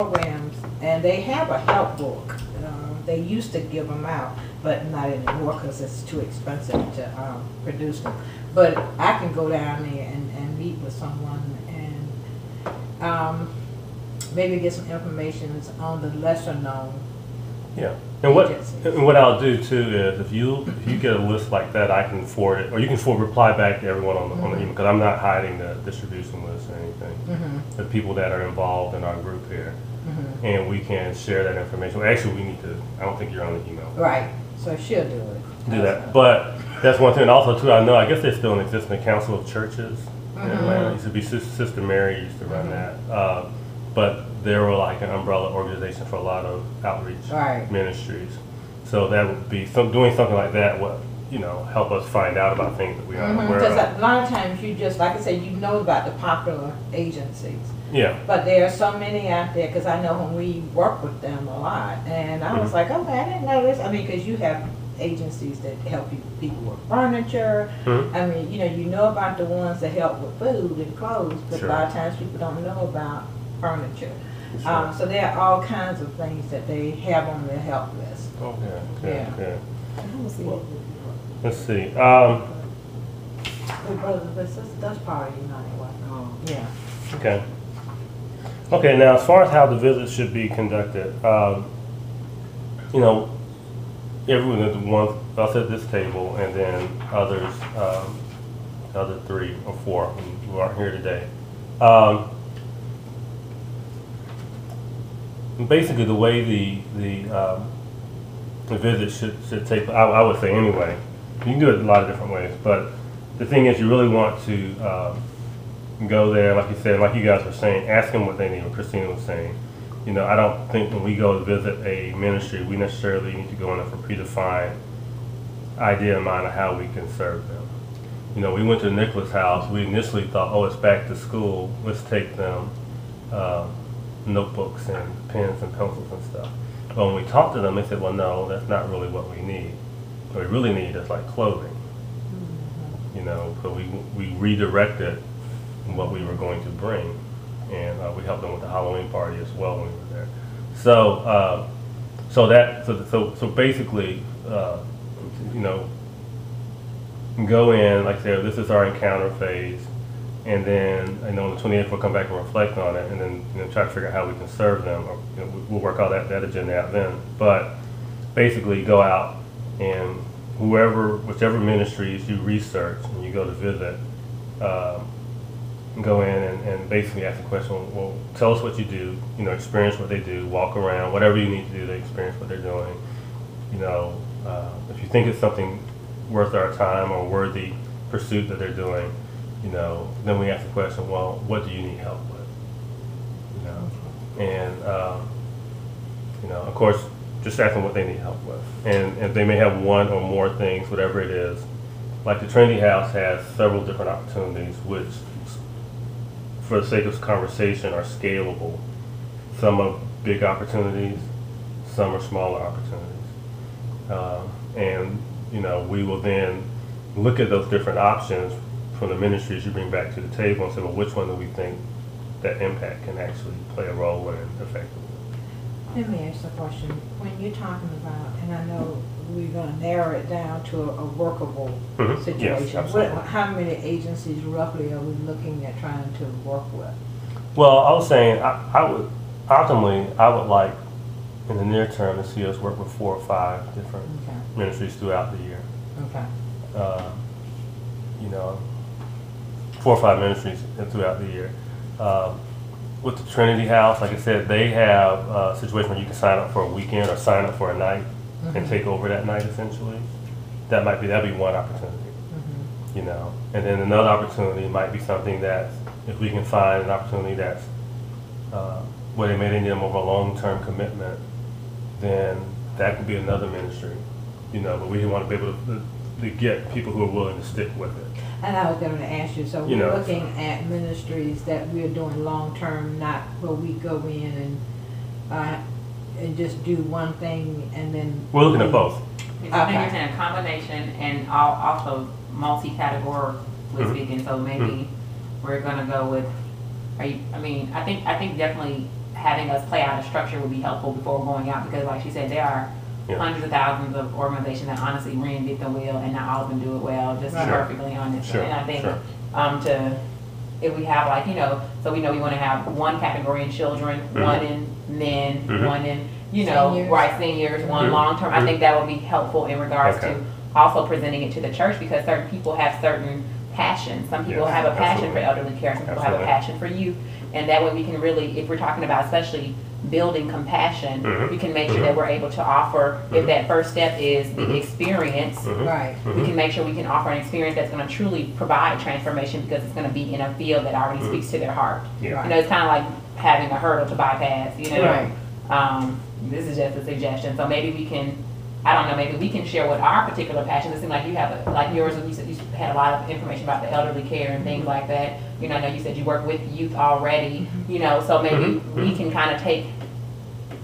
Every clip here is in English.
programs, and they have a help book. They used to give them out, but not anymore because it's too expensive to produce them. But I can go down there and meet with someone and maybe get some information on the lesser known. Yeah, and what I'll do too is if you get a list like that, I can forward it, or you can reply back to everyone on the email, because I'm not hiding the distribution list or anything. The people that are involved in our group here, and we can share that information. Well, actually, we need to. I don't think you're on the email. Right. So she'll do it. Do that, but that's one thing. And also too, I know. I guess they still exist in the Council of Churches in Atlanta. It used to be Sister Mary used to run that. But they were like an umbrella organization for a lot of outreach ministries. So that would be doing something like that would, help us find out about things that we aren't aware of. Because a lot of times you just, like I said, you know about the popular agencies. Yeah. But there are so many out there, because I know when we work with them a lot, and I was like, okay, I didn't know this. I mean, because you have agencies that help people with furniture. I mean, you know about the ones that help with food and clothes, but a lot of times people don't know about furniture. So there are all kinds of things that they have on their help list. Okay. Well, let's see. That's part of United Way. Yeah. Okay. Okay. Now, as far as how the visits should be conducted, everyone, us at this table, and then others, other 3 or 4 who aren't here today. Basically, the way the visit should take, I would say anyway, you can do it a lot of different ways, but the thing is, you really want to go there, like you said, like you guys were saying, ask them what they need, what Christina was saying. I don't think when we go to visit a ministry, we necessarily need to go in with a predefined idea in mind of how we can serve them. We went to Nicholas' house, we initially thought, oh, it's back to school, let's take them notebooks and pens and pencils and stuff. But when we talked to them, they said, well, no, that's not really what we need. What we really need is like clothing. So we redirected what we were going to bring, and we helped them with the Halloween party as well when we were there. So basically, go in, like I said, this is our encounter phase. And then, on the 28th, we'll come back and reflect on it, and then try to figure out how we can serve them. Or, we'll work all that agenda out then. But basically, go out and whichever ministries you research and you go to visit, go in and basically ask the question, well, tell us what you do, experience what they do, walk around, whatever you need to do to experience what they're doing. If you think it's something worth our time or worthy pursuit that they're doing, then we ask the question, well, what do you need help with? And, of course, just ask them what they need help with. And if they may have one or more things, whatever it is, like the Trinity House has several different opportunities, which, for the sake of conversation, are scalable. Some are big opportunities, some are smaller opportunities. And, we will then look at those different options from the ministries you bring back to the table and say, well, which one do we think that impact can actually play a role in effectively? Let me ask a question. When you're talking about, and I know we're going to narrow it down to a workable situation, yes, how many agencies roughly are we looking at trying to work with? Well, I was saying, I would like, in the near term, to see us work with 4 or 5 different ministries throughout the year. Okay. 4 or 5 ministries throughout the year. With the Trinity House, like I said, they have a situation where you can sign up for a weekend or sign up for a night and take over that night, essentially. That'd be one opportunity, And then another opportunity might be something that, if we can find an opportunity that's where they may need a more of a long-term commitment, then that could be another ministry, But we want to be able to get people who are willing to stick with it. And I was going to ask you, so we're looking at ministries that we're doing long-term, not where we go in and just do one thing and then... We're looking at both. I think it's in a combination and also multi-categorically speaking, so maybe we're going to go with, I think definitely having us play out a structure would be helpful before going out, because like she said, there are hundreds of thousands of organizations that honestly reinvent the wheel, and not all of them do it well, just to be perfectly honest. And I think if we have like, so we know we want to have one category in children, one in men, one in, seniors, one long-term. I think that would be helpful in regards to also presenting it to the church, because certain people have certain passions. Some people have a passion for elderly care, some people have a passion for youth, and that way we can really, if we're talking about especially building compassion, we can make sure that we're able to offer, if that first step is the experience, Right. we can make sure we can offer an experience that's going to truly provide transformation, because it's going to be in a field that already speaks to their heart. Right. It's kind of like having a hurdle to bypass, Right. This is just a suggestion. So maybe we can, I don't know, maybe we can share what our particular passions. It seems like you have, like yours, you said you had a lot of information about the elderly care and things like that. I know you said you work with youth already, so maybe we can kind of take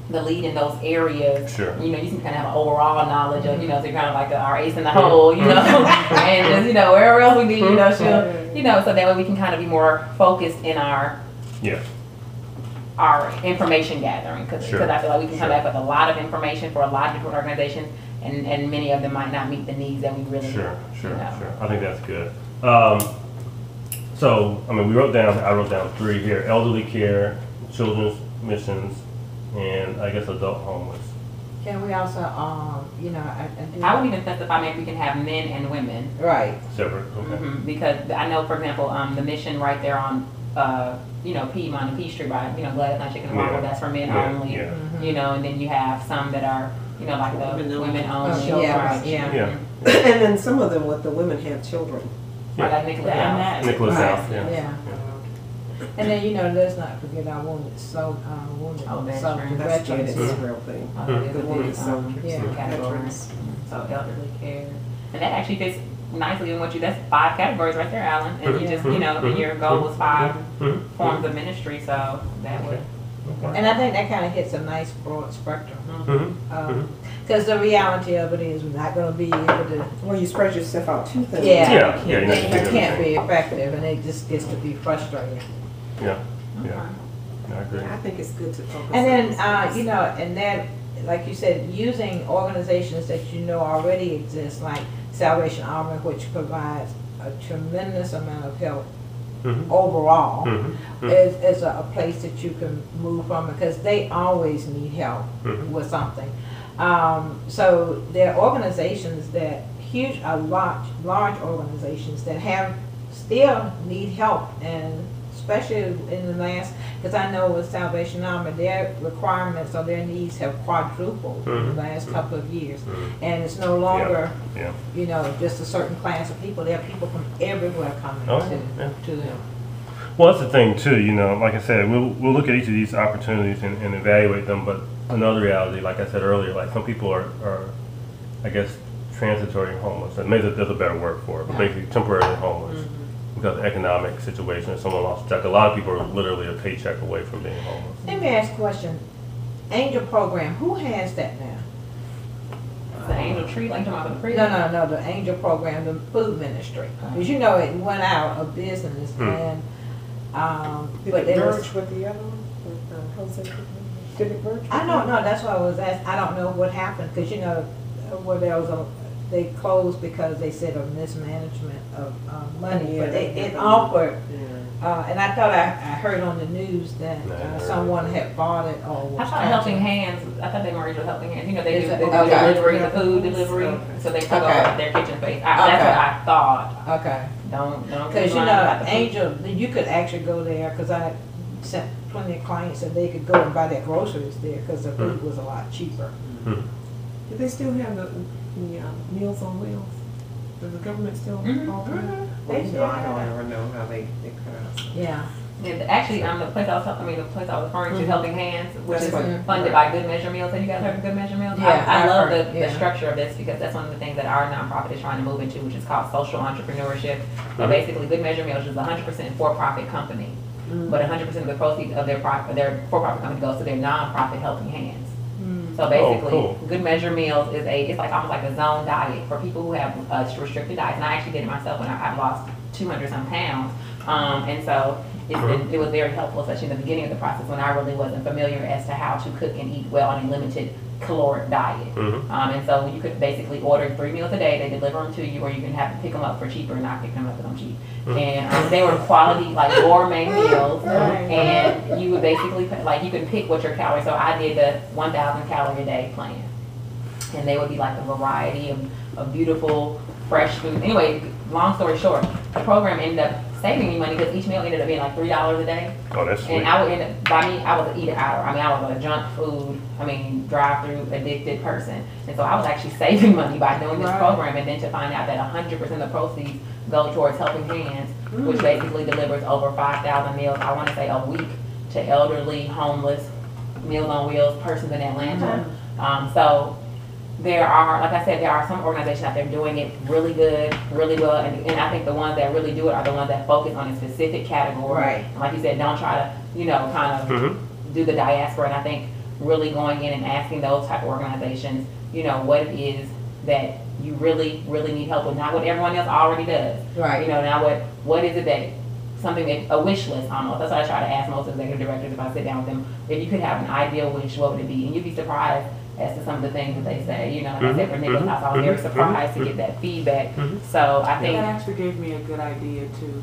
the lead in those areas. Sure. You can kind of have an overall knowledge of, so you're kind of like our ace in the hole, and just, wherever else we need, she'll, so that way we can kind of be more focused in our information gathering, because I feel like we can come back with a lot of information for a lot of different organizations, and many of them might not meet the needs that we really need. Sure. I think that's good. So, I wrote down 3 here: elderly care, children's missions, and I guess adult homeless. Can we also, I would even specify maybe we can have men and women. Right. Separate, okay. Because I know, for example, the mission right there on, Piedmont and Peachtree by, Gladys Not Chicken and Waffle, that's for men only. And then you have some that are, like the women only. And then some of them with the women have children. Like Nicholas House. Nicholas House, And then, let's not forget our wounded soldiers. That's a real thing. The wounded soldiers. Veterans. So elderly care. And that actually fits nicely in that's 5 categories right there, Alan. And you just, and your goal was 5 forms of ministry, so that would. And I think that kind of hits a nice broad spectrum. Because the reality of it is we're not going to be able to. Well, you spread yourself out too thin. It can't be effective, and it just gets to be frustrating. I agree. I think it's good to focus. And then, and then, like you said, using organizations that already exist, like Salvation Army, which provides a tremendous amount of help overall, is a place that you can move from, because they always need help with something. So there are organizations that large organizations that still need help, and especially in the last, because I know with Salvation Army, their requirements or their needs have quadrupled in the last couple of years. And it's no longer, just a certain class of people. There are people from everywhere coming to them. Well, that's the thing too, like I said, we'll look at each of these opportunities and evaluate them, but another reality, like I said earlier, like some people are I guess, transitory homeless. And maybe there's a better word for it, but basically temporarily homeless. Because of the economic situation, if someone lost a check. A lot of people are literally a paycheck away from being homeless. Let me ask a question. Angel program, who has that now? The Angel Tree, like talking about the tree? No, the Angel program, the food ministry. Because it went out of business, and did it merge with the other one? With Jose? Did it merge? I don't know. That's why I was asking. I don't know what happened, because where there was they closed because they said of mismanagement of money, but it offered. And I thought I heard on the news that someone had bought it or was. I thought Helping Hands. I thought they merged with Helping Hands. They do delivery, the food delivery. So they took over their kitchen space. That's what I thought. Okay. Don't. Because Angel, you could actually go there, because I sent plenty of clients that they could go and buy their groceries there, because the food was a lot cheaper. Do they still have the Meals on Wheels? Does the government still offer it? I don't ever know how they cut out. Yeah. Actually, the place I was referring to, Helping Hands, which is funded by Good Measure Meals. Have you guys heard of Good Measure Meals? Yeah, I love the structure of this, because that's one of the things that our nonprofit is trying to move into, which is called social entrepreneurship. So basically, Good Measure Meals is a 100% for-profit company, but 100% of the proceeds of their for-profit company goes to their nonprofit Helping Hands. So basically, Good Measure Meals is it's like almost like a zone diet for people who have restricted diets. And I actually did it myself when I've lost 200 some pounds. And so it was very helpful, especially in the beginning of the process when I really wasn't familiar as to how to cook and eat well on a limited caloric diet. And so you could basically order 3 meals a day. They deliver them to you, or you can have to pick them up for cheaper and not pick them up because I'm cheap. And they were quality, like gourmet meals. And you would basically, like, you can pick what your calories. So I did the 1,000 calorie a day plan. And they would be like a variety of beautiful, fresh food. Anyway, long story short, the program ended up saving me money because each meal ended up being like $3 a day. Oh, that's sweet. And I would end up, by me, I was an eater outer. I mean, I was a junk food, drive-through addicted person. And so I was actually saving money by doing this program, and then to find out that 100% of the proceeds go towards Helping Hands, which basically delivers over 5,000 meals, I want to say a week, to elderly, homeless, Meals on Wheels persons in Atlanta. So there are, like I said, there are some organizations out there doing it really good, really well, and I think the ones that really do it are the ones that focus on a specific category. Right. And like you said, don't try to, kind of do the diaspora. And I think really going in and asking those type of organizations, what it is that you really, really need help with, not what everyone else already does. Right. Now what is it that, something that, a wish list almost. That's what I try to ask most executive directors if I sit down with them. If you could have an ideal wish, what would it be? And you'd be surprised as to some of the things that they say. Like I said, for Nicholas House, I was very surprised to get that feedback. So I think that actually gave me a good idea too.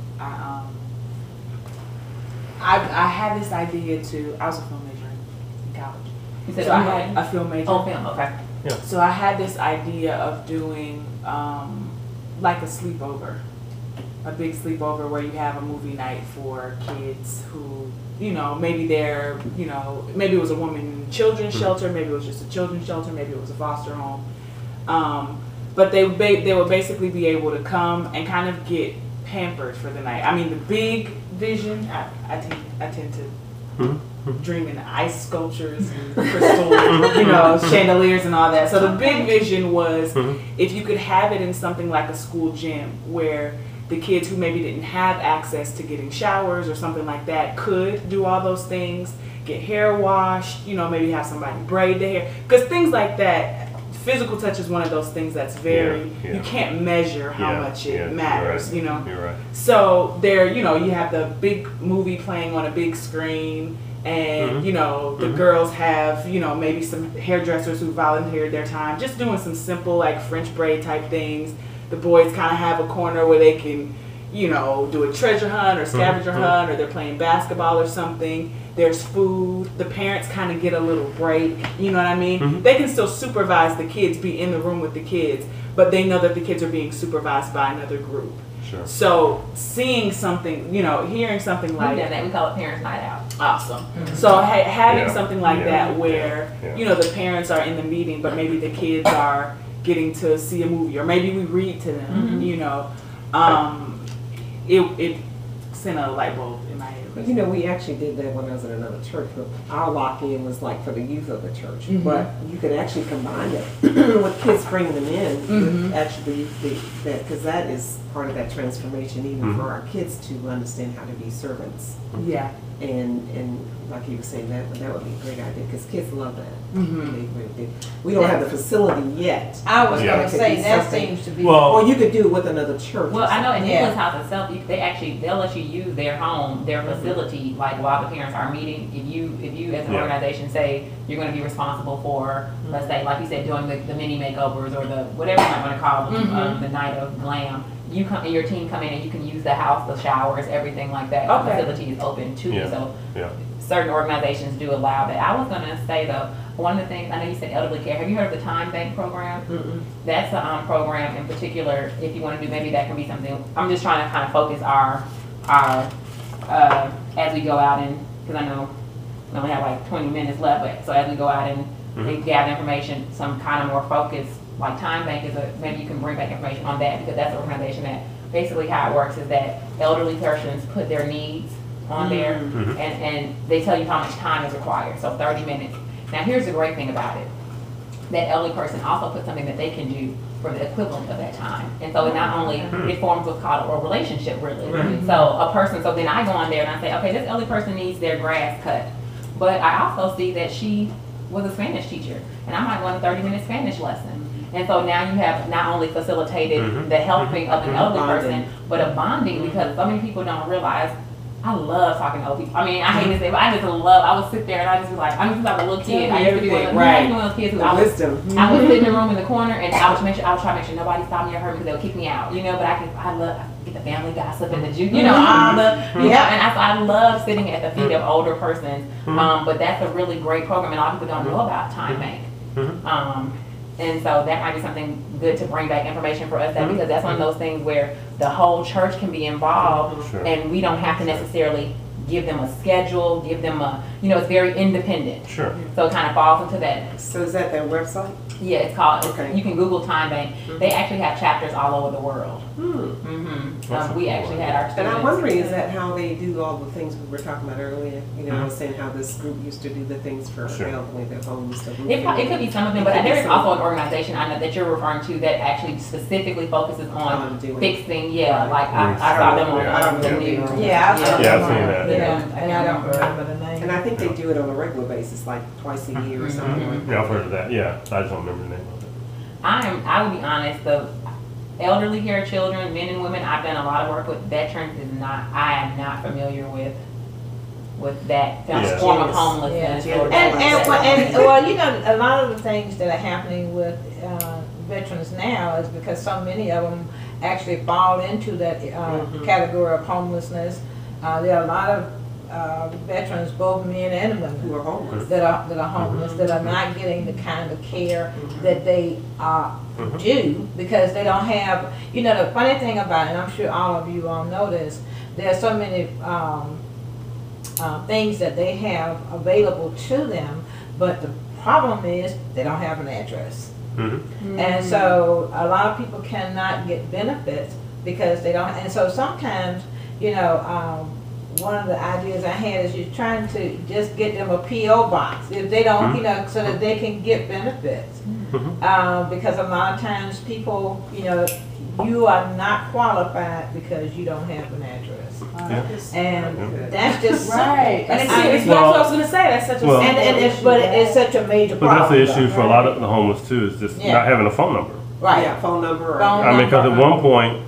I had this idea too. I was a film major in college. You said so I had a film major. Oh, film. Okay. Yeah. So I had this idea of doing like a sleepover, a big sleepover where you have a movie night for kids who, maybe they're, maybe it was a woman and children's shelter, maybe it was just a children's shelter, maybe it was a foster home. But they would basically be able to come and kind of get pampered for the night. I mean, the big vision, I tend to dream in ice sculptures and crystal, chandeliers and all that. So the big vision was if you could have it in something like a school gym where the kids who maybe didn't have access to getting showers or something like that could do all those things, get hair washed, maybe have somebody braid their hair. Because things like that, physical touch is one of those things that's very, you can't measure how much it matters, You're right. So there, you have the big movie playing on a big screen, and the girls have maybe some hairdressers who volunteered their time just doing some simple like French braid type things. The boys kind of have a corner where they can do a treasure hunt or scavenger hunt, or they're playing basketball or something. There's food. The parents kind of get a little break, you know what I mean? They can still supervise the kids, be in the room with the kids, but they know that the kids are being supervised by another group. Sure. So seeing something, hearing something like we've done that. We call it Parents Night Out. Awesome. So having something like that where the parents are in the meeting, but maybe the kids are getting to see a movie, or maybe we read to them. It sent a light bulb in my head. We actually did that when I was in another church, but our lock-in was like for the youth of the church. But you could actually combine it with kids bringing them in, with actually because that is part of that transformation, even for our kids to understand how to be servants. Yeah. And like you were saying, that would be a great idea because kids love that. We don't have the facility yet. I was going to say that seems to be. Or you could do it with another church. Well, I know in Nicholas House itself, they'll let you use their home, their facility, like while the parents are meeting. If you as an organization say you're going to be responsible for, let's say, like you said, doing the mini makeovers or the whatever you might want to call them, the night of glam. You come and your team come in and you can use the house, the showers, everything like that. The facility is open to you. So certain organizations do allow that. I was going to say though, one of the things, I know you said elderly care. Have you heard of the Time Bank program? That's a program in particular. If you want to do, maybe that can be something. I'm just trying to kind of focus our as we go out, and because I know we only have like 20 minutes left, but so as we go out and gather information, some kind of more focused. Like Time Bank is maybe you can bring back information on that, because that's an organization that basically how it works is that elderly persons put their needs on there, and they tell you how much time is required, so 30 minutes. Now here's the great thing about it. That elderly person also puts something that they can do for the equivalent of that time. And so it not only, it forms what's called a relationship really. So a person, so then I go on there and I say, okay, this elderly person needs their grass cut. But I also see that she was a Spanish teacher, and I might want a 30-minute Spanish lesson. And so now you have not only facilitated the helping of an elderly person, but a bonding, because so many people don't realize I love talking to old people. I mean, I hate to say, but I would sit there and I just be like, I'm just like a little kid. I used to be one of those kids who I would sit in the room in the corner and I would try to make sure nobody stopped me or hurt me because they would kick me out, you know. But I love get the family gossip and you know, all the and I love sitting at the feet of older persons. But that's a really great program, and a lot of people don't know about Time Bank. And so that might be something good to bring back information for us, because that's one of those things where the whole church can be involved, and we don't have to necessarily give them a schedule, give them a, you know, it's very independent. Sure. So it kind of falls into that. So is that their website? Yeah, it's called, you can Google Time Bank. They actually have chapters all over the world. We actually had our students. And I'm wondering, is that how they do all the things we were talking about earlier? You know, I was saying how this group used to do the things for elderly, their homes. It could be some of them, but there is also an organization I know that you're referring to that actually specifically focuses on fixing, like I saw them on the news. I've seen that. And I don't remember the name. And I think they do it on a regular basis, like twice a year or something like that. Yeah, I've heard of that. Yeah, I just don't remember the name of it. I will be honest, the elderly care, children, men and women, I've done a lot of work with. Veterans is not, I am not familiar with that form of homelessness. And well, you know, a lot of the things that are happening with veterans now is because so many of them actually fall into that category of homelessness. There are a lot of veterans, both men and women, who are homeless, that are homeless, that are not getting the kind of care that they due, because they don't have, you know, the funny thing about it, and I'm sure all of you all know this, there are so many things that they have available to them, but the problem is they don't have an address. And so a lot of people cannot get benefits because they don't, and so sometimes, you know, one of the ideas I had is you're trying to just get them a P.O. box if they don't, you know, so that they can get benefits. Because a lot of times people, you know, you are not qualified because you don't have an address. And that's just right. And it's what I was going to say. That's such a it's such a major problem. But that's the issue for a lot of the homeless too, is just not having a phone number. Right. Yeah, phone number. I mean, because at one point,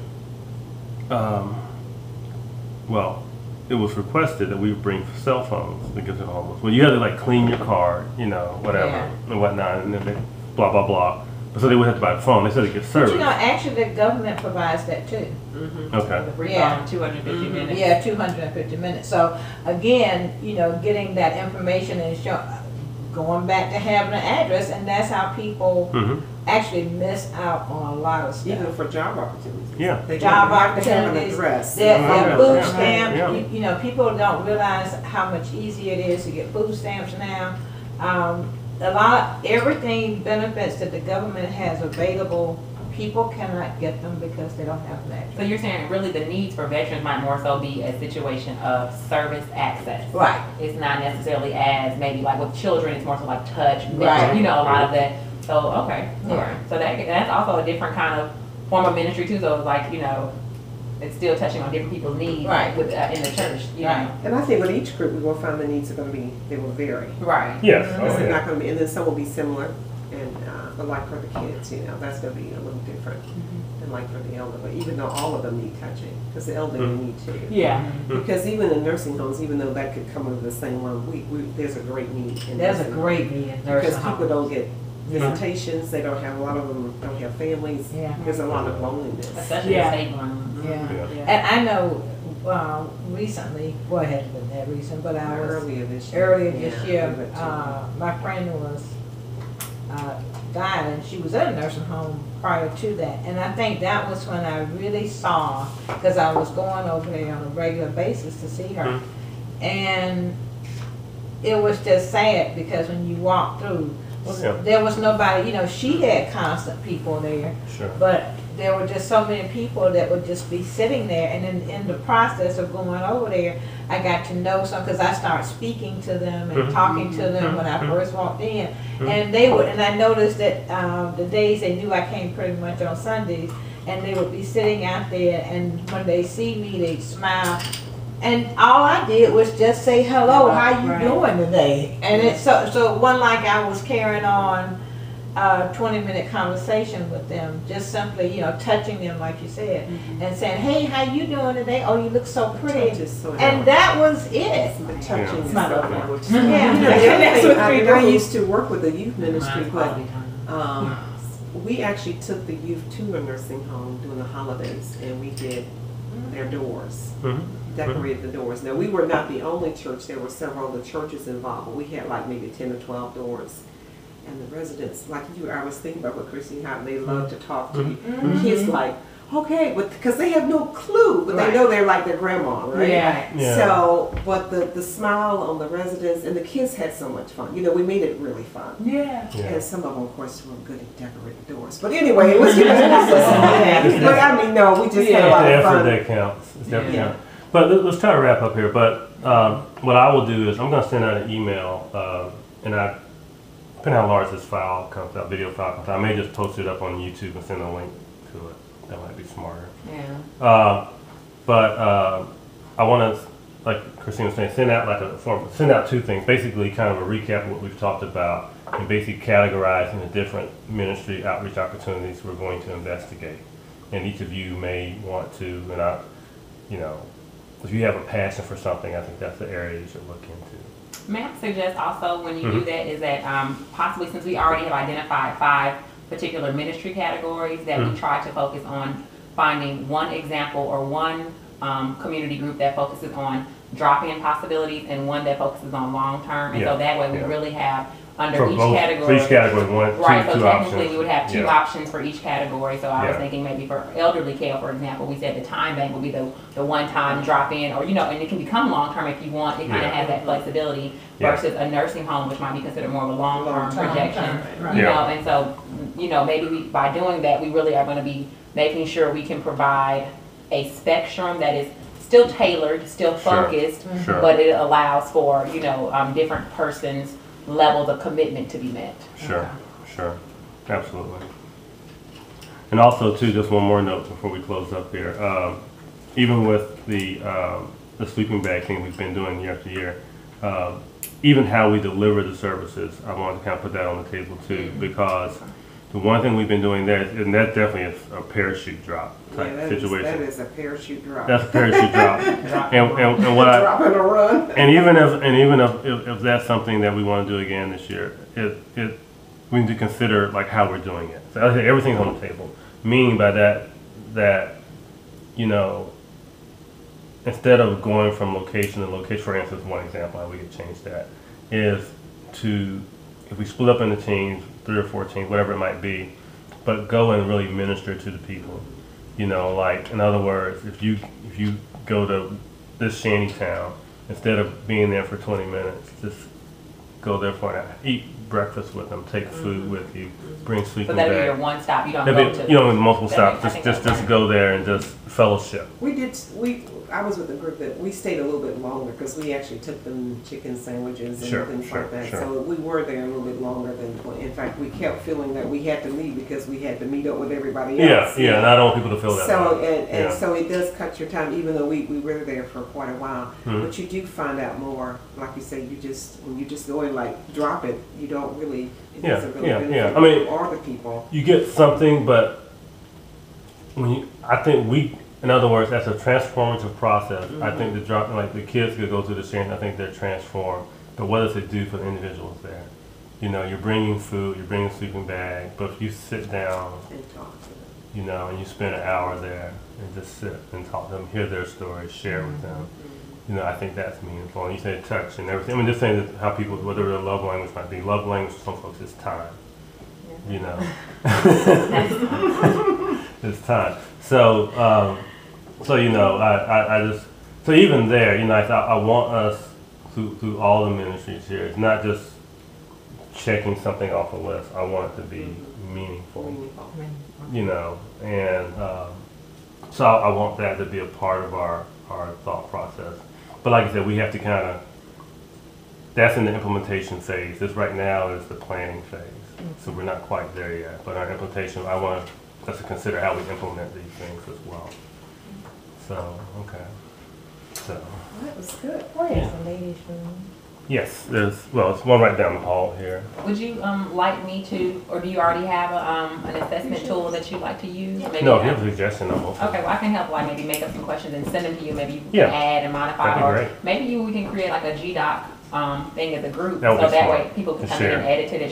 well, it was requested that we would bring cell phones to get to the homeless. Well, you had to like clean your card, you know, whatever, and whatnot, and then they blah, blah, blah. So they would have to buy a phone. They said it gets service. But you know, actually the government provides that too. Okay. The free phone, 250 minutes. Yeah, 250 minutes. So again, you know, getting that information and going back to having an address, and that's how people actually miss out on a lot of stuff. Even for job opportunities. Yeah. They job have to have an opportunities, address. their food stamps. You know, people don't realize how much easier it is to get food stamps now. Everything benefits that the government has available, people cannot get them because they don't have an address. So you're saying really the needs for veterans might more so be a situation of service access. Right. It's not necessarily as maybe like with children, it's more so like touch, Right. you know, a lot of that. So, okay. Yeah. So that's also a different kind of form of ministry too. So it's like, you know, it's still touching on different people's needs with, in the church, you know. And I think with each group, we will find the needs are going to be, they will vary. Right. Yes. It's not going to be, and then some will be similar, and but like for the kids, you know, that's going to be a little different than like for the elderly, even though all of them need touching, because the elderly need to. Yeah. Because even in nursing homes, even though that could come under the same one, there's a great need in There's a great need in nursing because people don't get visitations, they don't have, a lot of them don't have families. There's a lot of loneliness. Especially the state ones. And I know recently, well, it hasn't been that recent, but I was earlier this year, my friend was died, and she was at a nursing home prior to that, and I think that was when I really saw, because I was going over there on a regular basis to see her, and it was just sad because when you walk through, there was nobody, you know, she had constant people there, but there were just so many people that would just be sitting there, and in the process of going over there, I got to know some, because I started speaking to them and talking to them when I first walked in, and they would, and I noticed that the days they knew I came pretty much on Sundays, and they would be sitting out there, and when they see me, they'd smile, and all I did was just say hello, how you doing today, and it's so one like I was carrying on a 20-minute conversation with them, just simply, you know, touching them like you said, and saying, hey, how you doing today? Oh, you look so pretty. And that was it. The touching is not so over. important. Yeah. You know, the other That's thing, what we I do. used to work with the youth ministry, but Time. we actually took the youth to a nursing home during the holidays, and we did their doors, decorated the doors. Now, we were not the only church. There were several other churches involved, but we had like maybe 10 or 12 doors. And the residents, like you, I was thinking about what Christine, how they love to talk to you. Kids like, okay, but because they have no clue, but they know they're like their grandma, right? Yeah. So, but the smile on the residents, and the kids had so much fun. You know, we made it really fun. Yeah. And some of them, of course, were good at decorating doors. But anyway, it was, you know, but I mean, no, we just had a lot The of effort fun. that counts. It's definitely counts. But let's try to wrap up here. But what I will do is I'm going to send out an email, and depending how large this file comes out, video file comes out, I may just post it up on YouTube and send a link to it. That might be smarter. Yeah. But I want to, like Christine was saying, send out two things. Basically, kind of a recap of what we've talked about, and basically categorizing the different ministry outreach opportunities we're going to investigate. And each of you may want to, and you know, if you have a passion for something, I think that's the area you should look into. May I suggest also when you do that is that possibly, since we already have identified 5 particular ministry categories, that we try to focus on finding one example or one community group that focuses on drop-in possibilities and one that focuses on long-term. And so that way we really have under each category. For each category, one, right, two so technically options. we would have 2 options for each category. So I was thinking maybe for elderly care, for example, we said the time bank would be the one-time drop-in, or, you know, and it can become long-term if you want. It kind of has that flexibility versus a nursing home, which might be considered more of a long-term projection. You know, and so, you know, maybe by doing that, we really are going to be making sure we can provide a spectrum that is still tailored, still focused, but it allows for, you know, different persons' levels of commitment to be met. Sure, absolutely. And also, too, just one more note before we close up here. Even with the sleeping bag thing we've been doing year after year, even how we deliver the services, I wanted to kind of put that on the table too, because the one thing we've been doing there, and that definitely is a parachute drop type situation. That is a parachute drop. That's a parachute drop. and what drop and a run. And even if that's something that we want to do again this year, we need to consider like how we're doing it. So I think everything's on the table. Meaning by that, you know, instead of going from location to location, for instance, one example, how we could change that, is to, if we split up into teams, 3 or 4 teams, whatever it might be, but go and really minister to the people. You know, like, in other words, if you go to this shanty town, instead of being there for 20 minutes, just go there for an hour, eat breakfast with them, take food with you, bring sleeping bags. But that'd be your one stop. You don't go to. You know, multiple stops. Just go there and just fellowship. I was with a group that we stayed a little bit longer because we actually took them chicken sandwiches and things like that. So we were there a little bit longer than. In fact, we kept feeling that we had to leave because we had to meet up with everybody else. Yeah, and I don't want people to feel that. So so it does cut your time, even though we were there for quite a while. But you do find out more, like you say. When you just go and like drop it, you don't really. It doesn't really benefit I mean, or the people. You get something, but in other words, that's a transformative process. I think the kids could go through the same. I think they're transformed. But what does it do for the individuals there? You know, you're bringing food, you're bringing a sleeping bag, but if you sit down And talk to them. You know, and you spend an hour there and just sit and talk to them, hear their stories, share with them. You know, I think that's meaningful. And you say touch and everything. I mean, just saying that how people, whatever their love language might be. Love language for some folks is time. You know, it's time. So, you know, I just, so even there, you know, I want us through all the ministries here, it's not just checking something off a list. I want it to be meaningful, you know, and so I want that to be a part of our thought process. But like I said, we have to kind of, that's in the implementation phase. This right now is the planning phase. So we're not quite there yet. But our implementation, I want us to consider how we implement these things as well. So, okay. So. That was good. Where is the ladies' room? Yes, it's one right down the hall here. Would you like me to, or do you already have an assessment tool that you'd like to use? Maybe No, if you have a suggestion, I'm open. Okay, well I can help, like maybe make up some questions and send them to you. Maybe you can Yeah. add and modify, That'd be or great. maybe we can create like a GDoc thing as a group, That would so be that smart way people can to come in and share. edit it